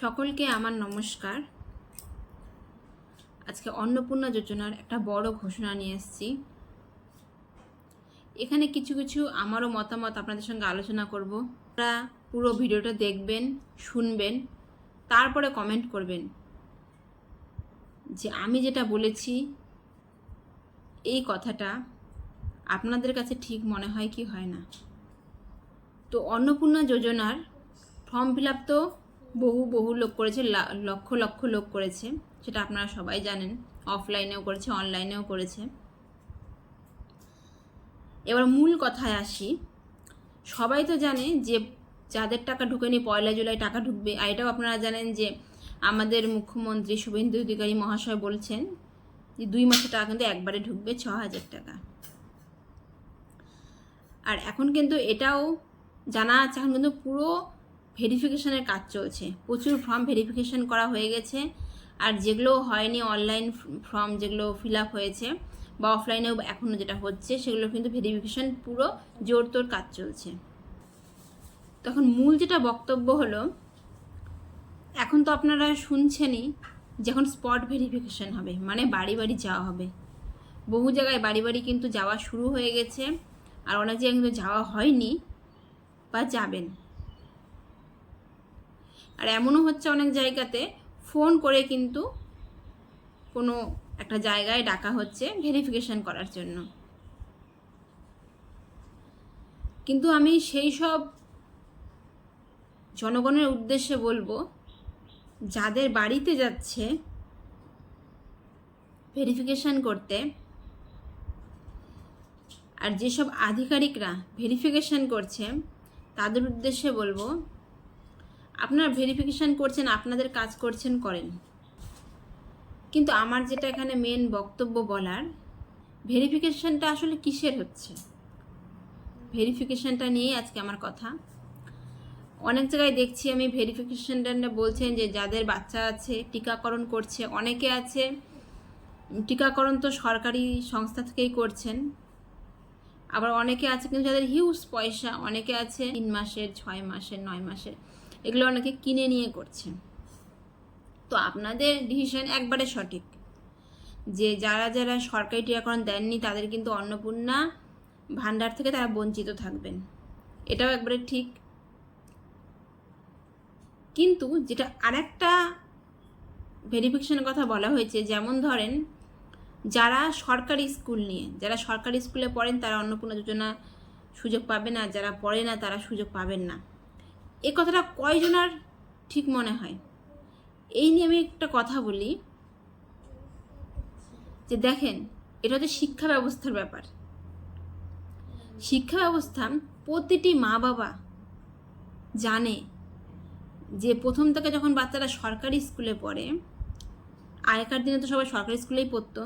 সকলকে আমার নমস্কার। আজকে অন্নপূর্ণা যোজনার একটা বড় ঘোষণা নিয়ে এসেছি। এখানে কিছু কিছু আমারও মতামত আপনাদের সঙ্গে আলোচনা করব। আপনারা পুরো ভিডিওটা দেখবেন, শুনবেন, তারপরে কমেন্ট করবেন যে আমি যেটা বলেছি এই কথাটা আপনাদের কাছে ঠিক মনে হয় কি হয় না। তো অন্নপূর্ণা যোজনার ফর্ম ফিল আপ তো বহু লোক করেছে, লক্ষ লক্ষ লোক করেছে, সেটা আপনারা সবাই জানেন। অফলাইনেও করেছে, অনলাইনেও করেছে। এবার মূল কথায় আসি। সবাই তো জানে যে যাদের টাকা ঢুকেনি 1 জুলাই টাকা ঢুকবে। আর এটাও আপনারা জানেন যে আমাদের মুখ্যমন্ত্রী শুভেন্দু অধিকারী মহাশয় বলছেন যে 2 মাসের টাকা কিন্তু একবারে ঢুকবে, 6,000 টাকা। আর এখন কিন্তু এটাও জানা আছে, এখন কিন্তু পুরো ভেরিফিকেশনের কাজ চলছে। প্রচুর ফর্ম ভেরিফিকেশন করা হয়ে গেছে। আর যেগুলো হয়নি, অনলাইন ফর্ম যেগুলো ফিল আপ হয়েছে বা অফলাইনেও এখনও যেটা হচ্ছে, সেগুলো কিন্তু ভেরিফিকেশন পুরো জোরতোর কাজ চলছে। তখন মূল যেটা বক্তব্য হলো, এখন তো আপনারা শুনছেনই যখন স্পট ভেরিফিকেশন হবে, মানে বাড়ি বাড়ি যাওয়া হবে। বহু জায়গায় বাড়ি বাড়ি কিন্তু যাওয়া শুরু হয়ে গেছে, আর অনেক জায়গায় কিন্তু যাওয়া হয়নি বা যাবেন। আর এমনও হচ্ছে অনেক জায়গাতে ফোন করে কিন্তু কোনো একটা জায়গায় ডাকা হচ্ছে ভেরিফিকেশন করার জন্য। কিন্তু আমি সেই সব জনগণের উদ্দেশ্যে বলবো, যাদের বাড়িতে যাচ্ছে ভেরিফিকেশন করতে, আর যেসব আধিকারিকরা ভেরিফিকেশন করছে তাদের উদ্দেশ্যে বলবো, আপনারা ভেরিফিকেশন করছেন, আপনাদের কাজ করছেন, করেন। কিন্তু আমার যেটা এখানে মেন বক্তব্য বলার, ভেরিফিকেশনটা আসলে কিসের হচ্ছে, ভেরিফিকেশনটা নিয়েই আজকে আমার কথা। অনেক জায়গায় দেখছি আমি ভেরিফিকেশনটা বলছেন যে যাদের বাচ্চা আছে টিকাকরণ করছে, অনেকে আছে টিকাকরণ তো সরকারি সংস্থা থেকেই করছেন। আবার অনেকে আছে কিন্তু যাদের হিউজ পয়সা, অনেকে আছে 3 মাসের, 6 মাসের, 9 মাসের, এগুলো অনেকে কিনে নিয়ে করছেন। তো আপনাদের ডিসিশন একবারে সঠিক যে যারা যারা সরকারি টিকাকরণ দেননি তাদের কিন্তু অন্নপূর্ণা ভাণ্ডার থেকে তারা বঞ্চিত থাকবেন, এটাও একবারে ঠিক। কিন্তু যেটা আরেকটা ভেরিফিকেশনের কথা বলা হয়েছে, যেমন ধরেন যারা সরকারি স্কুল নিয়ে, যারা সরকারি স্কুলে পড়েন তারা অন্নপূর্ণা যোজনা সুযোগ পাবেন, আর যারা পড়ে না তারা সুযোগ পাবেন না। এ কথাটা কয়জনার ঠিক মনে হয়? এই নিয়ে আমি একটা কথা বলি যে দেখেন, এটা হচ্ছে শিক্ষা ব্যবস্থার ব্যাপার। শিক্ষা ব্যবস্থা প্রতিটি মা বাবা জানে যে প্রথম থেকে যখন বাচ্চারা সরকারি স্কুলে পড়ে, আগেকার দিনে তো সবাই সরকারি স্কুলেই পড়তো,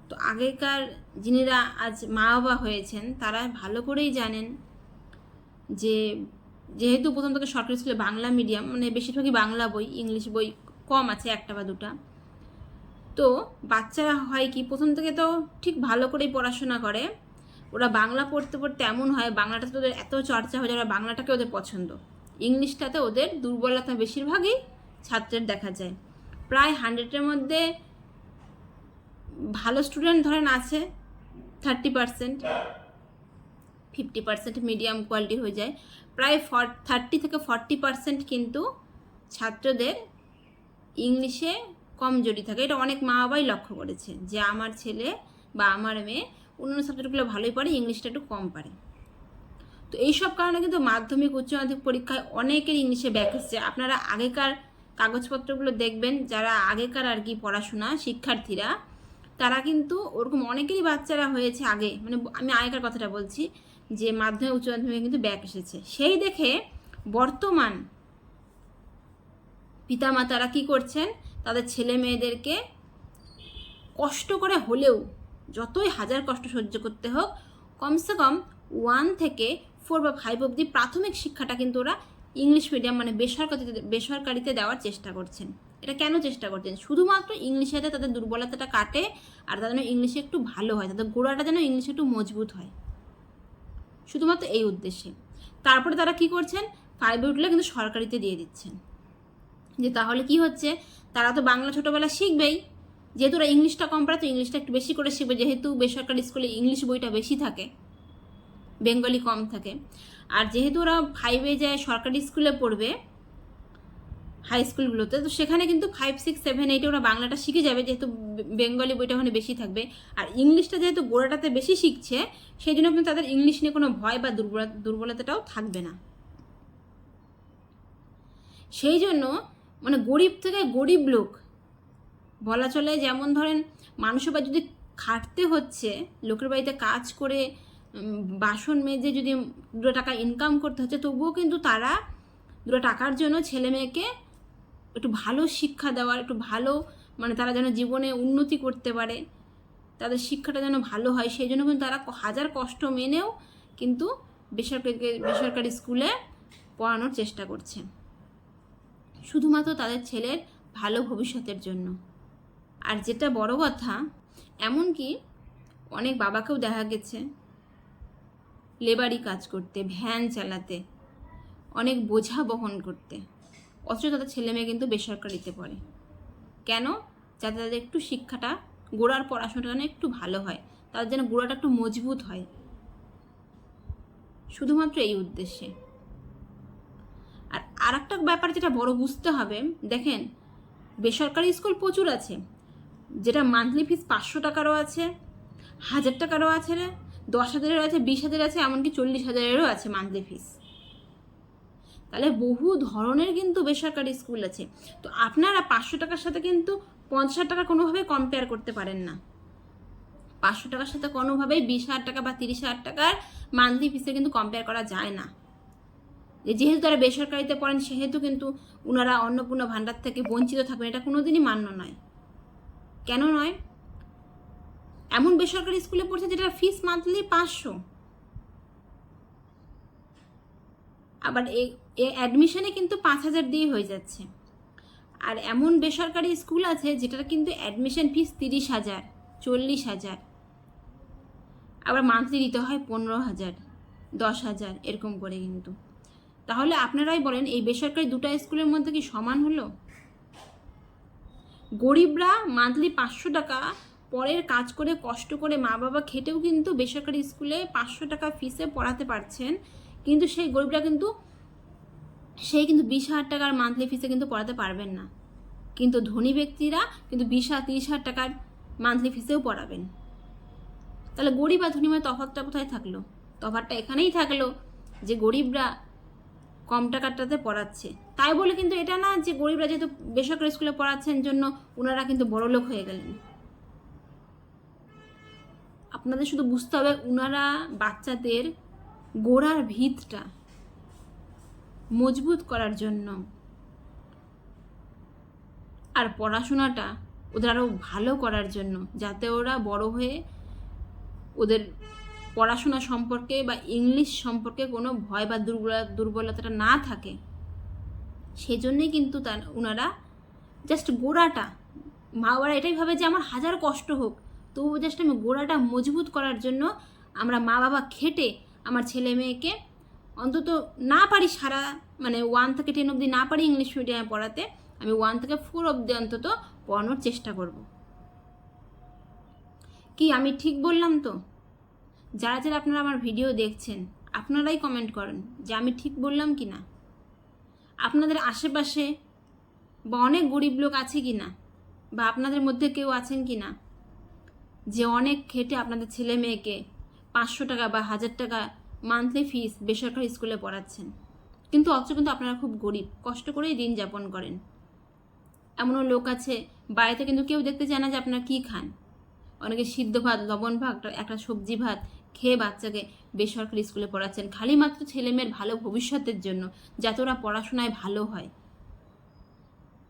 তো আগেকার যিনিরা আজ মা বাবা হয়েছেন তারা ভালো করেই জানেন যে যেহেতু প্রথম থেকে সরকারি স্কুলে বাংলা মিডিয়াম, মানে বেশিরভাগই বাংলা বই, ইংলিশ বই কম আছে, 1টা বা 2টা। তো বাচ্চারা হয় কি, প্রথম থেকে তো ঠিক ভালো করেই পড়াশোনা করে, ওরা বাংলা পড়তে পড়তে এমন হয় বাংলাটাতে ওদের এত চর্চা হয়ে যায়, ওরা বাংলাটাকে ওদের পছন্দ, ইংলিশটাতে ওদের দুর্বলতা বেশিরভাগই ছাত্রের দেখা যায়। প্রায় 100-এর মধ্যে ভালো স্টুডেন্ট ধরেন আছে 30%, 50% মিডিয়াম কোয়ালিটি হয়ে যায়, প্রায় 30 থেকে 40% কিন্তু ছাত্রদের ইংলিশে কমজোরি থাকে। এটা অনেক মা বাবাই লক্ষ্য করেছে যে আমার ছেলে বা আমার মেয়ে অন্যান্য সাবজেক্টগুলো ভালোই পারে, ইংলিশটা একটু কম পারে। তো এইসব কারণে কিন্তু মাধ্যমিক, উচ্চ মাধ্যমিক পরীক্ষায় অনেকের ইংলিশে ব্যাক এসছে। আপনারা আগেকার কাগজপত্রগুলো দেখবেন, যারা আগেকার আর কি পড়াশোনা শিক্ষার্থীরা, তারা কিন্তু ওরকম অনেকেরই বাচ্চারা হয়েছে আগে, মানে আমি আগেকার কথাটা বলছি, যে মাধ্যমিক উচ্চ মাধ্যমিকে কিন্তু ব্যাক এসেছে। সেই দেখে বর্তমান পিতামাতারা কি করছেন, তাদের ছেলে মেয়েদেরকে কষ্ট করে হলেও, যতই হাজার কষ্ট সহ্য করতে হোক, কমসে কম 1 থেকে 4 বা 5 অবধি প্রাথমিক শিক্ষাটা কিন্তু ওরা ইংলিশ মিডিয়াম, মানে বেসরকারিতে দেওয়ার চেষ্টা করছেন। এটা কেন চেষ্টা করছেন? শুধুমাত্র ইংলিশেতে তাদের দুর্বলতাটা কাটে, আর তাদের যেন ইংলিশে একটু ভালো হয়, তাদের গোড়াটা যেন ইংলিশে একটু মজবুত হয়, শুধুমাত্র এই উদ্দেশ্যে। তারপরে তারা কি করছেন, 5-এ উঠলে কিন্তু সরকারিতে দিয়ে দিচ্ছেন। যে তাহলে কি হচ্ছে, তারা তো বাংলা ছোটোবেলা শিখবেই, যেহেতু ওরা ইংলিশটা কম পারে তো ইংলিশটা একটু বেশি করে শিখবে, যেহেতু বেসরকারি স্কুলে ইংলিশ বইটা বেশি থাকে, বেঙ্গলি কম থাকে। আর যেহেতু ওরা 5-এ যায় সরকারি স্কুলে পড়বে, হাই স্কুলগুলোতে, তো সেখানে কিন্তু 5, 6, 7, 8 ওরা বাংলাটা শিখে যাবে, যেহেতু বেঙ্গলি বইটা ওখানে বেশি থাকবে। আর ইংলিশটা যেহেতু গোড়াটাতে বেশি শিখছে, সেই জন্য কিন্তু তাদের ইংলিশ নিয়ে কোনো ভয় বা দুর্বলতাটাও থাকবে না। সেই জন্য মানে গরিব থেকে গরিব লোক বলা চলে, যেমন ধরেন মানুষের বাড়ি যদি খাটতে হচ্ছে, লোকের বাড়িতে কাজ করে বাসন মেজে যদি 2 টাকা ইনকাম করতে হচ্ছে, তবুও কিন্তু তারা 2 টাকার জন্য ছেলে মেয়েকে একটু ভালো শিক্ষা দেওয়ার, একটু ভালো মানে তারা যেন জীবনে উন্নতি করতে পারে, তাদের শিক্ষাটা যেন ভালো হয়, সেই জন্য কিন্তু তারা হাজার কষ্ট মেনেও কিন্তু বেসরকারি স্কুলে পড়ানোর চেষ্টা করছে, শুধুমাত্র তাদের ছেলের ভালো ভবিষ্যতের জন্য। আর যেটা বড় কথা, এমনকি অনেক বাবাকেও দেখা গেছে লেবারি কাজ করতে, ভ্যান চালাতে, অনেক বোঝা বহন করতে, অথচ তাদের ছেলে মেয়ে কিন্তু বেসরকারিতে পড়ে। কেন? যাতে তাদের একটু শিক্ষাটা, গোড়ার পড়াশোনাটা যেন একটু ভালো হয়, তাদের যেন গোড়াটা একটু মজবুত হয়, শুধুমাত্র এই উদ্দেশ্যে। আর একটা ব্যাপার যেটা বড় বুঝতে হবে, দেখেন বেসরকারি স্কুল প্রচুর আছে, যেটা মান্থলি ফিস 500 টাকারও আছে, 1000 টাকারও আছে, 10,000-এরও আছে, 20,000 আছে, এমনকি 40,000-এরও আছে মান্থলি ফিস। তাহলে বহু ধরনের কিন্তু বেসরকারি স্কুল আছে। তো আপনারা 500 টাকার সাথে কিন্তু 50,000 টাকা কোনোভাবেই কম্পেয়ার করতে পারেন না। 500 টাকার সাথে কোনোভাবেই 20,000 টাকা বা 30,000 টাকার মান্থলি ফিসে কিন্তু কম্পেয়ার করা যায় না। যেহেতু তারা বেসরকারিতে পড়েন, সেহেতু কিন্তু ওনারা অন্নপূর্ণা ভাণ্ডার থেকে বঞ্চিত থাকবেন, এটা কোনোদিনই মান্য নয়। কেন নয়? এমন বেসরকারি স্কুলে পড়ছে যেটা ফিস মান্থলি 500, আবার অ্যাডমিশনে কিন্তু 5,000 দিয়ে হয়ে যাচ্ছে। আর এমন বেসরকারি স্কুল আছে যেটার কিন্তু অ্যাডমিশন ফিস 30,000, 40,000, আবার মান্থলি দিতে হয় 15,000, 10,000 এরকম করে কিন্তু। তাহলে আপনারাই বলেন, এই বেসরকারি 2টা স্কুলের মধ্যে কি সমান হলো? গরিবরা মান্থলি 500 টাকা পরের কাজ করে কষ্ট করে মা বাবা খেটেও কিন্তু বেসরকারি স্কুলে 500 টাকা ফিসে পড়াতে পারছেন, কিন্তু সেই গরিবরা কিন্তু 20,000 টাকার মান্থলি ফিসে কিন্তু পড়াতে পারবেন না। কিন্তু ধনী ব্যক্তিরা কিন্তু 20,000, 30,000 টাকার মান্থলি ফিসেও পড়াবেন। তাহলে গরিব আর ধনী মানে তফাৎটা কোথায় থাকলো? তফাৎটা এখানেই থাকলো যে গরিবরা কম টাকাটাতে পড়াচ্ছে। তাই বলে কিন্তু এটা না যে গরিবরা যেহেতু বেসরকারি স্কুলে পড়াচ্ছেন জন্য ওনারা কিন্তু বড়লোক হয়ে গেলেন। আপনাদের শুধু বুঝতে হবে, ওনারা বাচ্চাদের গোড়ার ভিতটা মজবুত করার জন্য আর পড়াশোনাটা ওদের আরও ভালো করার জন্য, যাতে ওরা বড় হয়ে ওদের পড়াশোনা সম্পর্কে বা ইংলিশ সম্পর্কে কোনো ভয় বা দুর্বলতাটা না থাকে, সেজন্যই কিন্তু ওনারা জাস্ট গোড়াটা, মা বাবারা এটাই ভাবে যে আমার হাজার কষ্ট হোক, তবু জাস্ট আমি গোড়াটা মজবুত করার জন্য আমরা মা বাবা খেটে আমার ছেলে মেয়েকে অন্তত না পারি সারা মানে 1 থেকে 10 অবধি না পারি ইংলিশ মিডিয়ামে পড়াতে, আমি 1 থেকে 4 অবধি অন্তত পড়ানোর চেষ্টা করব। কি আমি ঠিক বললাম তো? যারা যারা আপনারা আমার ভিডিও দেখছেন, আপনারাই কমেন্ট করেন যে আমি ঠিক বললাম কি না। আপনাদের আশেপাশে বা অনেক গরিব লোক আছে কি না, বা আপনাদের মধ্যে কেউ আছেন কি না যে অনেক খেটে আপনাদের ছেলে মেয়েকে 500 টাকা বা 1000 টাকা মান্থলি ফিস বেসরকারি স্কুলে পড়াচ্ছেন, কিন্তু অথচ কিন্তু আপনারা খুব গরিব, কষ্ট করেই দিন যাপন করেন। এমনও লোক আছে বাড়িতে কিন্তু কেউ দেখতে চায় না যে আপনারা কী খান, অনেকে সিদ্ধ ভাত, লবণ ভাত, একটা সবজি ভাত খেয়ে বাচ্চাকে বেসরকারি স্কুলে পড়াচ্ছেন, খালি মাত্র ছেলেমেয়ের ভালো ভবিষ্যতের জন্য, যাতে ওরা পড়াশোনায় ভালো হয়,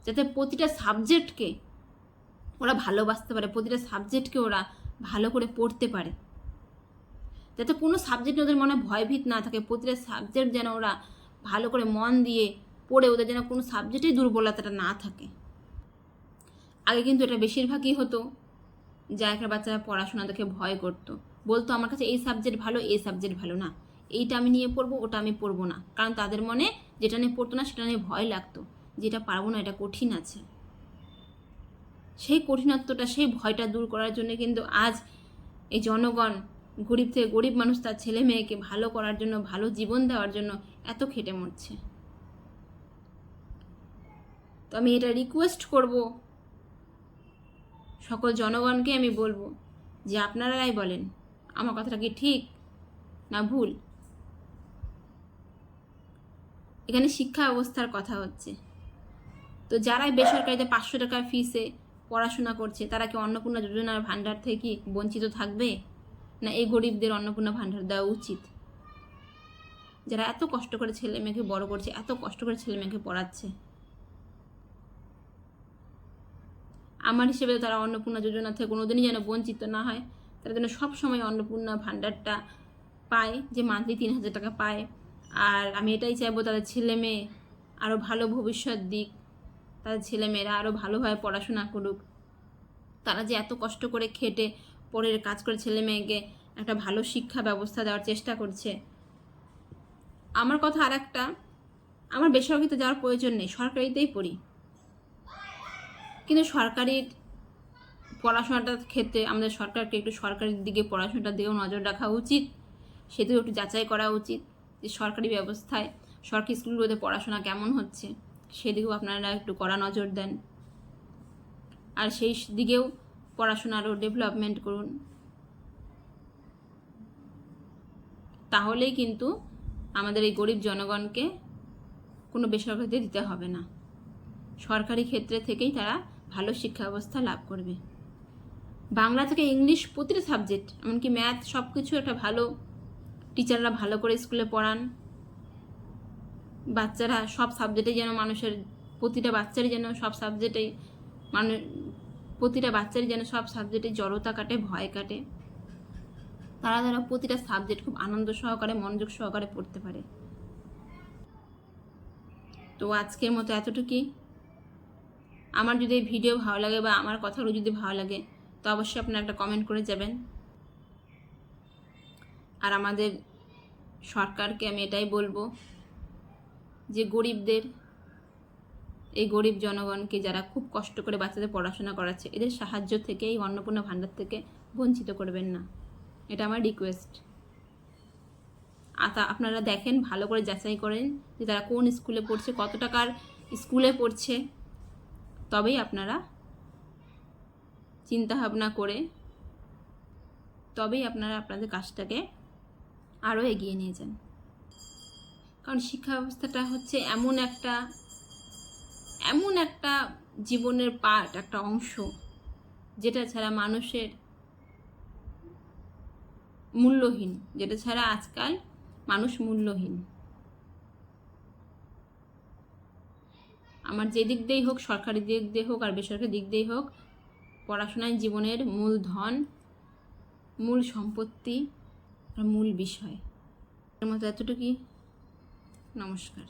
যাতে প্রতিটা সাবজেক্টকে ওরা ভালোবাসতে পারে, প্রতিটা সাবজেক্টকে ওরা ভালো করে পড়তে পারে, যাতে কোনো সাবজেক্টে ওদের মনে ভয়ভীত না থাকে, প্রতিটা সাবজেক্ট যেন ওরা ভালো করে মন দিয়ে পড়ে, ওদের যেন কোনো সাবজেক্টেই দুর্বলতাটা না থাকে। আগে কিন্তু এটা বেশিরভাগই হতো, জায়গার বাচ্চারা পড়াশোনা দেখে ভয় করতো, বলতো আমার কাছে এই সাবজেক্ট ভালো, এই সাবজেক্ট ভালো না, এইটা আমি নিয়ে পড়বো, ওটা আমি পড়বো না, কারণ তাদের মনে যেটা নিয়ে পড়তো না সেটা নিয়ে ভয় লাগতো যেটা পারবো না, এটা কঠিন আছে। সেই কঠিনত্বটা, সেই ভয়টা দূর করার জন্য কিন্তু আজ এই জনগণ গরিব থেকে গরিব মানুষ তার ছেলে মেয়েকে ভালো করার জন্য, ভালো জীবন দেওয়ার জন্য এত খেটে মরছে। তো আমি এটা রিকোয়েস্ট করব সকল জনগণকে, আমি বলবো যে আপনারাই বলেন আমার কথাটা কি ঠিক না ভুল। এখানে শিক্ষা ব্যবস্থার কথা হচ্ছে। তো যারাই বেসরকারিতে 500 টাকা ফিসে পড়াশোনা করছে, তারা কি অন্নপূর্ণা যোজনার ভাণ্ডার থেকে বঞ্চিত থাকবে? না এই গরিবদের অন্নপূর্ণা ভাণ্ডার দেওয়া উচিত? যারা এত কষ্ট করে ছেলে মেয়েকে বড় করছে, এত কষ্ট করে ছেলে মেয়েকে পড়াচ্ছে, আমার হিসেবে তারা অন্নপূর্ণা যোজনা থেকে কোনোদিনই যেন বঞ্চিত না হয়। তারা যেন সবসময় অন্নপূর্ণা ভাণ্ডারটা পায়, যে মান্থলি 3000 টাকা পায়। আর আমি এটাই চাইবো তাদের ছেলে মেয়ে আরও ভালো ভবিষ্যৎ দিক, তাদের ছেলেমেয়েরা আরও ভালোভাবে পড়াশোনা করুক। তারা যে এত কষ্ট করে খেটে পরের কাজ করে ছেলে মেয়েকে একটা ভালো শিক্ষা ব্যবস্থা দেওয়ার চেষ্টা করছে। আমার কথা আর একটা, আমার বেসরকারিতে যাওয়ার প্রয়োজন নেই, সরকারিতেই পড়ি। কিন্তু সরকারির পড়াশোনাটার ক্ষেত্রে আমাদের সরকারকে একটু সরকারের দিকে, পড়াশোনাটার দিকেও নজর রাখা উচিত। সেদিকেও একটু যাচাই করা উচিত যে সরকারি ব্যবস্থায়, সরকারি স্কুলগুলোতে পড়াশোনা কেমন হচ্ছে, সেদিকেও আপনারা একটু কড়া নজর দেন। আর সেই দিকেও পড়াশোনা আরও ডেভেলপমেন্ট করুন। তাহলেই কিন্তু আমাদের এই গরিব জনগণকে কোনো বেসরকারিতে দিতে হবে না, সরকারি ক্ষেত্রে থেকেই তারা ভালো শিক্ষা ব্যবস্থা লাভ করবে। বাংলা থেকে ইংলিশ প্রতিটা সাবজেক্ট, এমনকি ম্যাথ, সব কিছু একটা ভালো টিচাররা ভালো করে স্কুলে পড়ান। বাচ্চারা সব সাবজেক্টেই যেন মানুষের, প্রতিটা বাচ্চারই যেন সব সাবজেক্টেই প্রতিটা বাচ্চারই যেন সব সাবজেক্টে জড়তা কাটে, ভয় কাটে। তারা যেন প্রতিটা সাবজেক্ট খুব আনন্দ সহকারে, মনোযোগ সহকারে পড়তে পারে। তো আজকের মতো এতটুকুই। আমার যদি এই ভিডিও ভালো লাগে বা আমার কথাগুলো যদি ভালো লাগে, তো অবশ্যই আপনারা একটা কমেন্ট করে যাবেন। আর আমাদের সরকারকে আমি এটাই বলবো যে গরিবদের, এই গরিব জনগণকে যারা খুব কষ্ট করে বাচ্চাদের পড়াশোনা করাচ্ছে, এদের সাহায্য থেকে, এই অন্নপূর্ণা ভাণ্ডার থেকে বঞ্চিত করবেন না, এটা আমার রিকোয়েস্ট। আপনারা দেখেন, ভালো করে যাচাই করেন যে তারা কোন স্কুলে পড়ছে, কত টাকার স্কুলে পড়ছে, তবেই আপনারা চিন্তাভাবনা করে তবেই আপনারা আপনাদের কাজটাকে আরও এগিয়ে নিয়ে যান। কারণ শিক্ষা ব্যবস্থাটা হচ্ছে এমন একটা জীবনের পার্ট, একটা অংশ, যেটা ছাড়া মানুষের মূল্যহীন, যেটা ছাড়া আজকাল মানুষ মূল্যহীন। আমার যে দিক দিয়েই হোক, সরকারি দিক দিয়ে হোক আর বেসরকারি দিক দিয়েই হোক, পড়াশোনায় জীবনের মূল ধন, মূল সম্পত্তি আর মূল বিষয়। এর মতো এতটুকুই। নমস্কার।